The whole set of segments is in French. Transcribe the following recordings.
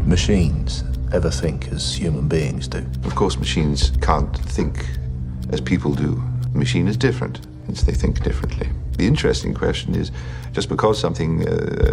machines ever think as human beings do? Of course, machines can't think as people do. The machine is different, hence they think differently. The interesting question is, just because something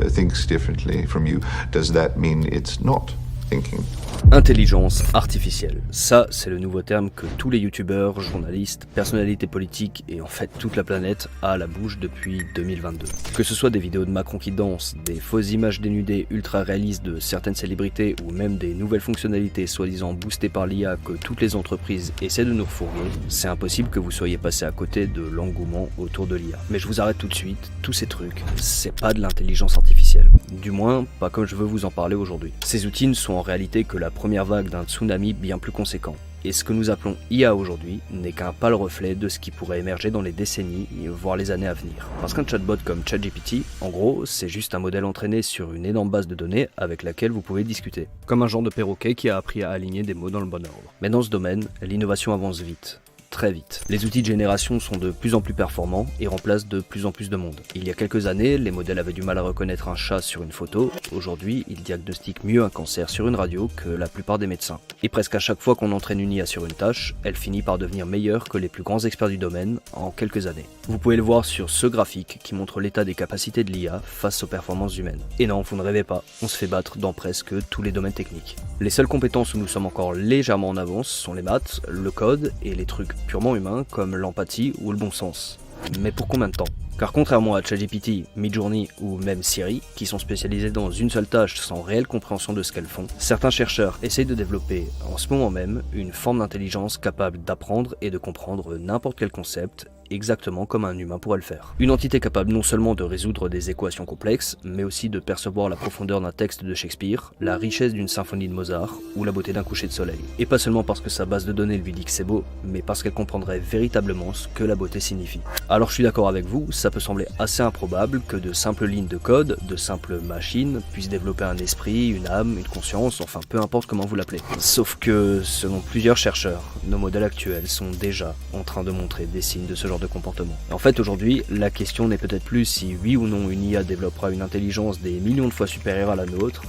thinks differently from you, does that mean it's not thinking? Intelligence artificielle, ça c'est le nouveau terme que tous les youtubeurs, journalistes, personnalités politiques et en fait toute la planète a à la bouche depuis 2022. Que ce soit des vidéos de Macron qui danse, des fausses images dénudées ultra réalistes de certaines célébrités ou même des nouvelles fonctionnalités soi-disant boostées par l'IA que toutes les entreprises essaient de nous refourguer, c'est impossible que vous soyez passé à côté de l'engouement autour de l'IA. Mais je vous arrête tout de suite, tous ces trucs, c'est pas de l'intelligence artificielle. Du moins, pas comme je veux vous en parler aujourd'hui. Ces outils ne sont en réalité que la première vague d'un tsunami bien plus conséquent. Et ce que nous appelons IA aujourd'hui n'est qu'un pâle reflet de ce qui pourrait émerger dans les décennies, voire les années à venir. Parce qu'un chatbot comme ChatGPT, en gros, c'est juste un modèle entraîné sur une énorme base de données avec laquelle vous pouvez discuter. Comme un genre de perroquet qui a appris à aligner des mots dans le bon ordre. Mais dans ce domaine, l'innovation avance vite. Très vite. Les outils de génération sont de plus en plus performants et remplacent de plus en plus de monde. Il y a quelques années, les modèles avaient du mal à reconnaître un chat sur une photo. Aujourd'hui, ils diagnostiquent mieux un cancer sur une radio que la plupart des médecins. Et presque à chaque fois qu'on entraîne une IA sur une tâche, elle finit par devenir meilleure que les plus grands experts du domaine en quelques années. Vous pouvez le voir sur ce graphique qui montre l'état des capacités de l'IA face aux performances humaines. Et non, vous ne rêvez pas, on se fait battre dans presque tous les domaines techniques. Les seules compétences où nous sommes encore légèrement en avance sont les maths, le code et les trucs purement humains comme l'empathie ou le bon sens. Mais pour combien de temps ? Car contrairement à ChatGPT, Midjourney ou même Siri, qui sont spécialisés dans une seule tâche sans réelle compréhension de ce qu'elles font, certains chercheurs essayent de développer en ce moment même une forme d'intelligence capable d'apprendre et de comprendre n'importe quel concept exactement comme un humain pourrait le faire. Une entité capable non seulement de résoudre des équations complexes, mais aussi de percevoir la profondeur d'un texte de Shakespeare, la richesse d'une symphonie de Mozart ou la beauté d'un coucher de soleil. Et pas seulement parce que sa base de données lui dit que c'est beau, mais parce qu'elle comprendrait véritablement ce que la beauté signifie. Alors je suis d'accord avec vous, ça peut sembler assez improbable que de simples lignes de code, de simples machines, puissent développer un esprit, une âme, une conscience, enfin peu importe comment vous l'appelez. Sauf que, selon plusieurs chercheurs, nos modèles actuels sont déjà en train de montrer des signes de ce genre de comportement. En fait, aujourd'hui, la question n'est peut-être plus si oui ou non une IA développera une intelligence des millions de fois supérieure à la nôtre,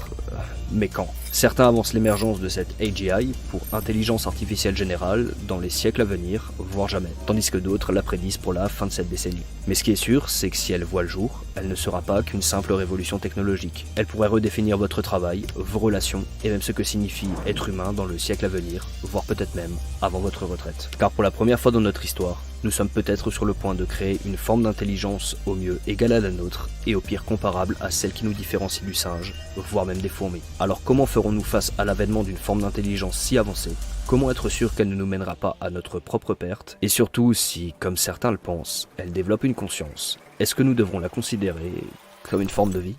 mais quand. Certains avancent l'émergence de cette AGI pour intelligence artificielle générale dans les siècles à venir, voire jamais, tandis que d'autres la prédisent pour la fin de cette décennie. Mais ce qui est sûr, c'est que si elle voit le jour, elle ne sera pas qu'une simple révolution technologique. Elle pourrait redéfinir votre travail, vos relations, et même ce que signifie être humain dans le siècle à venir, voire peut-être même avant votre retraite. Car pour la première fois dans notre histoire, nous sommes peut-être sur le point de créer une forme d'intelligence au mieux égale à la nôtre, et au pire comparable à celle qui nous différencie du singe, voire même des fourmis. Alors comment ferons-nous face à l'avènement d'une forme d'intelligence si avancée ? Comment être sûr qu'elle ne nous mènera pas à notre propre perte ? Et surtout si, comme certains le pensent, elle développe une conscience, est-ce que nous devrons la considérer comme une forme de vie ?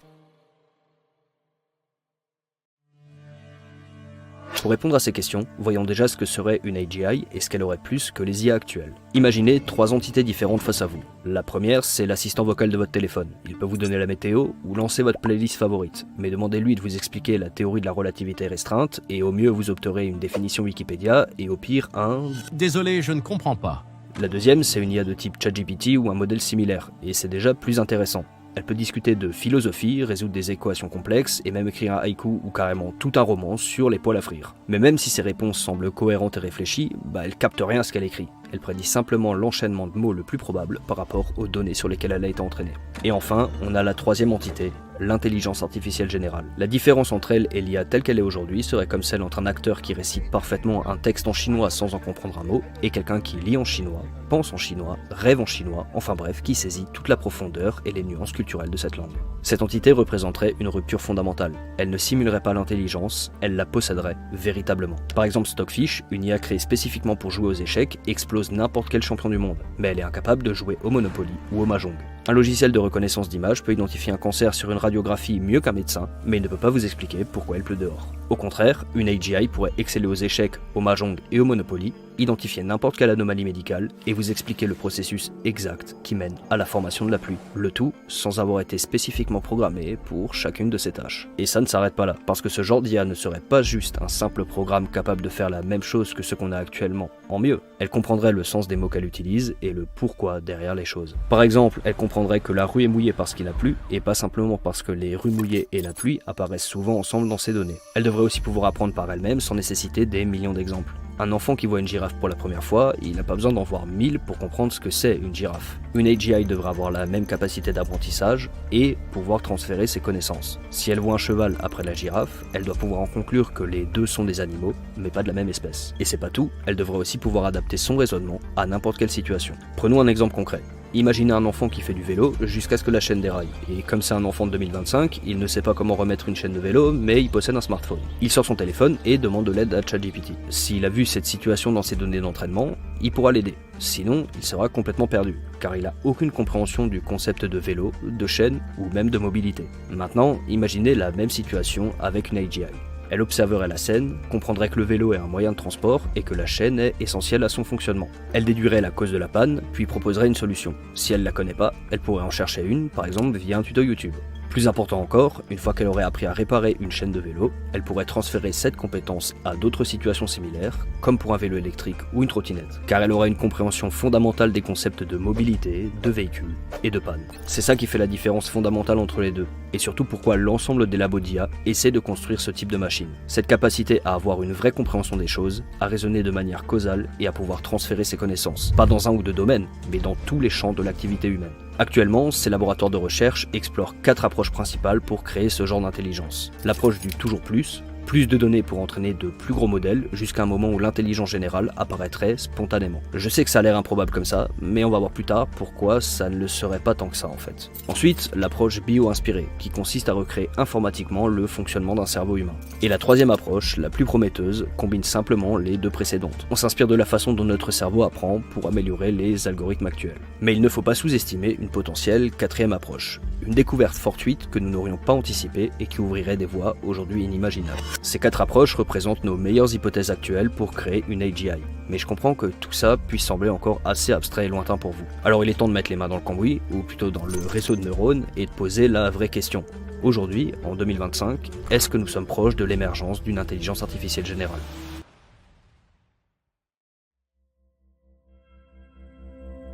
Pour répondre à ces questions, voyons déjà ce que serait une AGI et ce qu'elle aurait plus que les IA actuelles. Imaginez 3 entités différentes face à vous. La première, c'est l'assistant vocal de votre téléphone. Il peut vous donner la météo ou lancer votre playlist favorite, mais demandez-lui de vous expliquer la théorie de la relativité restreinte et au mieux vous obtiendrez une définition Wikipédia et au pire un... Désolé, je ne comprends pas. La deuxième, c'est une IA de type ChatGPT ou un modèle similaire, et c'est déjà plus intéressant. Elle peut discuter de philosophie, résoudre des équations complexes et même écrire un haïku ou carrément tout un roman sur les poils à frire. Mais même si ses réponses semblent cohérentes et réfléchies, elle capte rien à ce qu'elle écrit. Elle prédit simplement l'enchaînement de mots le plus probable par rapport aux données sur lesquelles elle a été entraînée. Et enfin, on a la troisième entité, l'intelligence artificielle générale. La différence entre elle et l'IA telle qu'elle est aujourd'hui serait comme celle entre un acteur qui récite parfaitement un texte en chinois sans en comprendre un mot, et quelqu'un qui lit en chinois, pense en chinois, rêve en chinois, enfin bref, qui saisit toute la profondeur et les nuances culturelles de cette langue. Cette entité représenterait une rupture fondamentale. Elle ne simulerait pas l'intelligence, elle la posséderait véritablement. Par exemple, Stockfish, une IA créée spécifiquement pour jouer aux échecs, explose n'importe quel champion du monde, mais elle est incapable de jouer au Monopoly ou au Mahjong. Un logiciel de reconnaissance d'image peut identifier un cancer sur une radiographie mieux qu'un médecin, mais il ne peut pas vous expliquer pourquoi il pleut dehors. Au contraire, une AGI pourrait exceller aux échecs, au Mahjong et au Monopoly, identifier n'importe quelle anomalie médicale et vous expliquer le processus exact qui mène à la formation de la pluie. Le tout sans avoir été spécifiquement programmé pour chacune de ces tâches. Et ça ne s'arrête pas là, parce que ce genre d'IA ne serait pas juste un simple programme capable de faire la même chose que ce qu'on a actuellement, en mieux. Elle comprendrait le sens des mots qu'elle utilise et le pourquoi derrière les choses. Par exemple, elle comprendrait que la rue est mouillée parce qu'il a plu, et pas simplement parce que les rues mouillées et la pluie apparaissent souvent ensemble dans ses données. Elle devrait devrait aussi pouvoir apprendre par elle-même sans nécessiter des millions d'exemples. Un enfant qui voit une girafe pour la première fois, il n'a pas besoin d'en voir 1000 pour comprendre ce que c'est une girafe. Une AGI devrait avoir la même capacité d'apprentissage et pouvoir transférer ses connaissances. Si elle voit un cheval après la girafe, elle doit pouvoir en conclure que les deux sont des animaux, mais pas de la même espèce. Et c'est pas tout, elle devrait aussi pouvoir adapter son raisonnement à n'importe quelle situation. Prenons un exemple concret. Imaginez un enfant qui fait du vélo jusqu'à ce que la chaîne déraille. Et comme c'est un enfant de 2025, il ne sait pas comment remettre une chaîne de vélo, mais il possède un smartphone. Il sort son téléphone et demande de l'aide à ChatGPT. S'il a vu cette situation dans ses données d'entraînement, il pourra l'aider. Sinon, il sera complètement perdu, car il n'a aucune compréhension du concept de vélo, de chaîne ou même de mobilité. Maintenant, imaginez la même situation avec une AGI. Elle observerait la scène, comprendrait que le vélo est un moyen de transport et que la chaîne est essentielle à son fonctionnement. Elle déduirait la cause de la panne, puis proposerait une solution. Si elle ne la connaît pas, elle pourrait en chercher une, par exemple via un tuto YouTube. Plus important encore, une fois qu'elle aurait appris à réparer une chaîne de vélo, elle pourrait transférer cette compétence à d'autres situations similaires, comme pour un vélo électrique ou une trottinette, car elle aurait une compréhension fondamentale des concepts de mobilité, de véhicule et de panne. C'est ça qui fait la différence fondamentale entre les deux, et surtout pourquoi l'ensemble des labos d'IA essaient de construire ce type de machine. Cette capacité à avoir une vraie compréhension des choses, à raisonner de manière causale et à pouvoir transférer ses connaissances, pas dans un ou deux domaines, mais dans tous les champs de l'activité humaine. Actuellement, ces laboratoires de recherche explorent 4 approches principales pour créer ce genre d'intelligence. L'approche du toujours plus de données pour entraîner de plus gros modèles jusqu'à un moment où l'intelligence générale apparaîtrait spontanément. Je sais que ça a l'air improbable comme ça, mais on va voir plus tard pourquoi ça ne le serait pas tant que ça en fait. Ensuite, l'approche bio-inspirée, qui consiste à recréer informatiquement le fonctionnement d'un cerveau humain. Et la troisième approche, la plus prometteuse, combine simplement les deux précédentes. On s'inspire de la façon dont notre cerveau apprend pour améliorer les algorithmes actuels. Mais il ne faut pas sous-estimer une potentielle quatrième approche. Une découverte fortuite que nous n'aurions pas anticipée et qui ouvrirait des voies aujourd'hui inimaginables. Ces 4 approches représentent nos meilleures hypothèses actuelles pour créer une AGI. Mais je comprends que tout ça puisse sembler encore assez abstrait et lointain pour vous. Alors il est temps de mettre les mains dans le cambouis, ou plutôt dans le réseau de neurones, et de poser la vraie question. Aujourd'hui, en 2025, est-ce que nous sommes proches de l'émergence d'une intelligence artificielle générale ?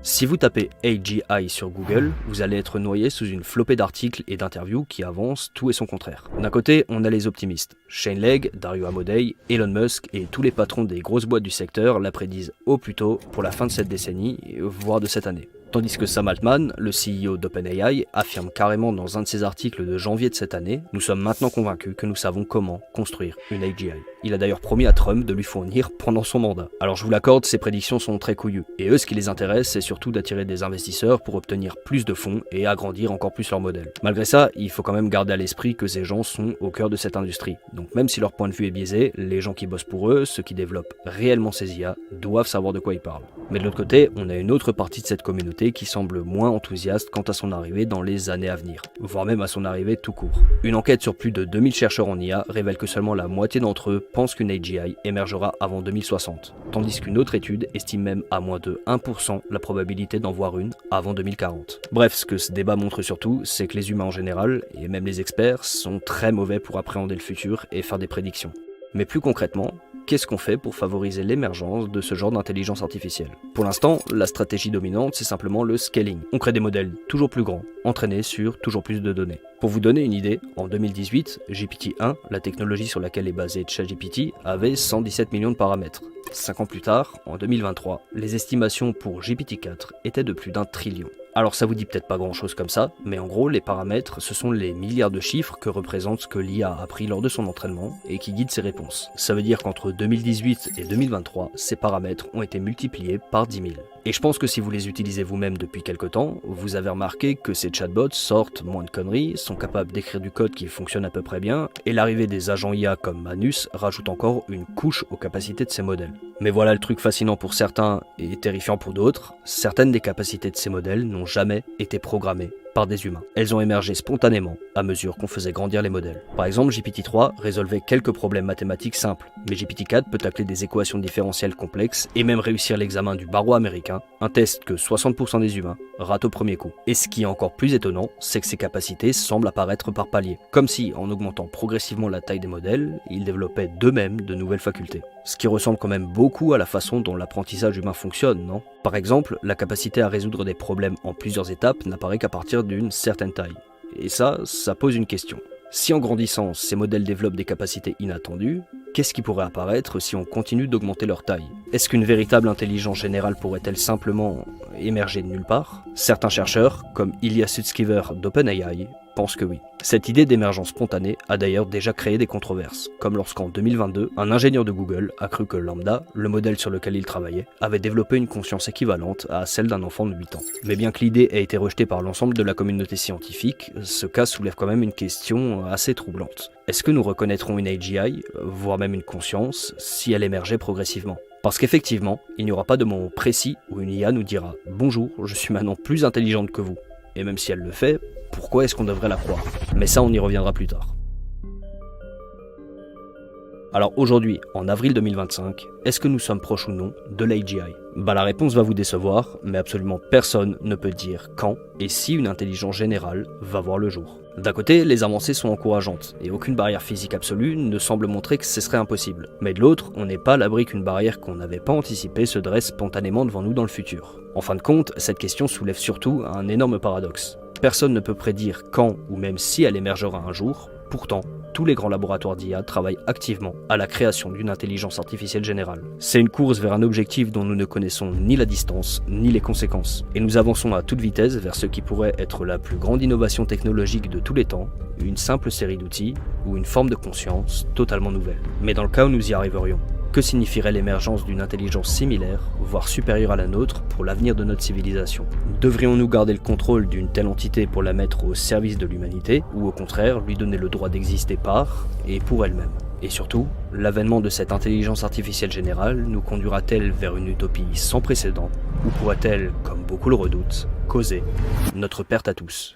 Si vous tapez AGI sur Google, vous allez être noyé sous une flopée d'articles et d'interviews qui avancent tout et son contraire. D'un côté, on a les optimistes. Shane Legg, Dario Amodei, Elon Musk et tous les patrons des grosses boîtes du secteur la prédisent au plus tôt pour la fin de cette décennie, voire de cette année. Tandis que Sam Altman, le CEO d'OpenAI, affirme carrément dans un de ses articles de janvier de cette année « Nous sommes maintenant convaincus que nous savons comment construire une AGI ». Il a d'ailleurs promis à Trump de lui fournir pendant son mandat. Alors je vous l'accorde, ces prédictions sont très couillues. Et eux, ce qui les intéresse, c'est surtout d'attirer des investisseurs pour obtenir plus de fonds et agrandir encore plus leur modèle. Malgré ça, il faut quand même garder à l'esprit que ces gens sont au cœur de cette industrie. Donc même si leur point de vue est biaisé, les gens qui bossent pour eux, ceux qui développent réellement ces IA, doivent savoir de quoi ils parlent. Mais de l'autre côté, on a une autre partie de cette communauté qui semble moins enthousiaste quant à son arrivée dans les années à venir, voire même à son arrivée tout court. Une enquête sur plus de 2000 chercheurs en IA révèle que seulement la moitié d'entre eux pensent qu'une AGI émergera avant 2060, tandis qu'une autre étude estime même à moins de 1% la probabilité d'en voir une avant 2040. Bref, ce que ce débat montre surtout, c'est que les humains en général, et même les experts, sont très mauvais pour appréhender le futur et faire des prédictions. Mais plus concrètement, qu'est-ce qu'on fait pour favoriser l'émergence de ce genre d'intelligence artificielle ? Pour l'instant, la stratégie dominante, c'est simplement le scaling. On crée des modèles toujours plus grands, entraînés sur toujours plus de données. Pour vous donner une idée, en 2018, GPT-1, la technologie sur laquelle est basé ChatGPT, avait 117 millions de paramètres. 5 ans plus tard, en 2023, les estimations pour GPT-4 étaient de plus d'1 trillion. Alors ça vous dit peut-être pas grand chose comme ça, mais en gros les paramètres ce sont les milliards de chiffres que représente ce que l'IA a appris lors de son entraînement et qui guide ses réponses. Ça veut dire qu'entre 2018 et 2023, ces paramètres ont été multipliés par 10 000. Et je pense que si vous les utilisez vous-même depuis quelque temps, vous avez remarqué que ces chatbots sortent moins de conneries, sont capables d'écrire du code qui fonctionne à peu près bien, et l'arrivée des agents IA comme Manus rajoute encore une couche aux capacités de ces modèles. Mais voilà le truc fascinant pour certains et terrifiant pour d'autres, certaines des capacités de ces modèles n'ont jamais été programmées par des humains. Elles ont émergé spontanément à mesure qu'on faisait grandir les modèles. Par exemple, GPT-3 résolvait quelques problèmes mathématiques simples, mais GPT-4 peut tacler des équations différentielles complexes et même réussir l'examen du barreau américain, un test que 60% des humains ratent au premier coup. Et ce qui est encore plus étonnant, c'est que ces capacités semblent apparaître par paliers, comme si, en augmentant progressivement la taille des modèles, ils développaient d'eux-mêmes de nouvelles facultés. Ce qui ressemble quand même beaucoup à la façon dont l'apprentissage humain fonctionne, non ? Par exemple, la capacité à résoudre des problèmes en plusieurs étapes n'apparaît qu'à partir d'une certaine taille. Et ça pose une question. Si en grandissant, ces modèles développent des capacités inattendues, qu'est-ce qui pourrait apparaître si on continue d'augmenter leur taille? Est-ce qu'une véritable intelligence générale pourrait-elle simplement émerger de nulle part? Certains chercheurs, comme Ilya Sutskever d'OpenAI, pensent que oui. Cette idée d'émergence spontanée a d'ailleurs déjà créé des controverses, comme lorsqu'en 2022, un ingénieur de Google a cru que Lambda, le modèle sur lequel il travaillait, avait développé une conscience équivalente à celle d'un enfant de 8 ans. Mais bien que l'idée ait été rejetée par l'ensemble de la communauté scientifique, ce cas soulève quand même une question assez troublante. Est-ce que nous reconnaîtrons une AGI, voire même une conscience, si elle émergeait progressivement? Parce qu'effectivement, il n'y aura pas de moment précis où une IA nous dira « Bonjour, je suis maintenant plus intelligente que vous ». Et même si elle le fait, pourquoi est-ce qu'on devrait la croire? Mais ça, on y reviendra plus tard. Alors aujourd'hui, en avril 2025, est-ce que nous sommes proches ou non de l'AGI? La réponse va vous décevoir, mais absolument personne ne peut dire quand et si une intelligence générale va voir le jour. D'un côté, les avancées sont encourageantes, et aucune barrière physique absolue ne semble montrer que ce serait impossible. Mais de l'autre, on n'est pas à l'abri qu'une barrière qu'on n'avait pas anticipée se dresse spontanément devant nous dans le futur. En fin de compte, cette question soulève surtout un énorme paradoxe. Personne ne peut prédire quand ou même si elle émergera un jour, pourtant, tous les grands laboratoires d'IA travaillent activement à la création d'une intelligence artificielle générale. C'est une course vers un objectif dont nous ne connaissons ni la distance, ni les conséquences. Et nous avançons à toute vitesse vers ce qui pourrait être la plus grande innovation technologique de tous les temps, une simple série d'outils ou une forme de conscience totalement nouvelle. Mais dans le cas où nous y arriverions, que signifierait l'émergence d'une intelligence similaire, voire supérieure à la nôtre, pour l'avenir de notre civilisation? Devrions-nous garder le contrôle d'une telle entité pour la mettre au service de l'humanité, ou au contraire lui donner le droit d'exister par et pour elle-même? Et surtout, l'avènement de cette intelligence artificielle générale nous conduira-t-elle vers une utopie sans précédent, ou pourrait-elle, comme beaucoup le redoutent, causer notre perte à tous?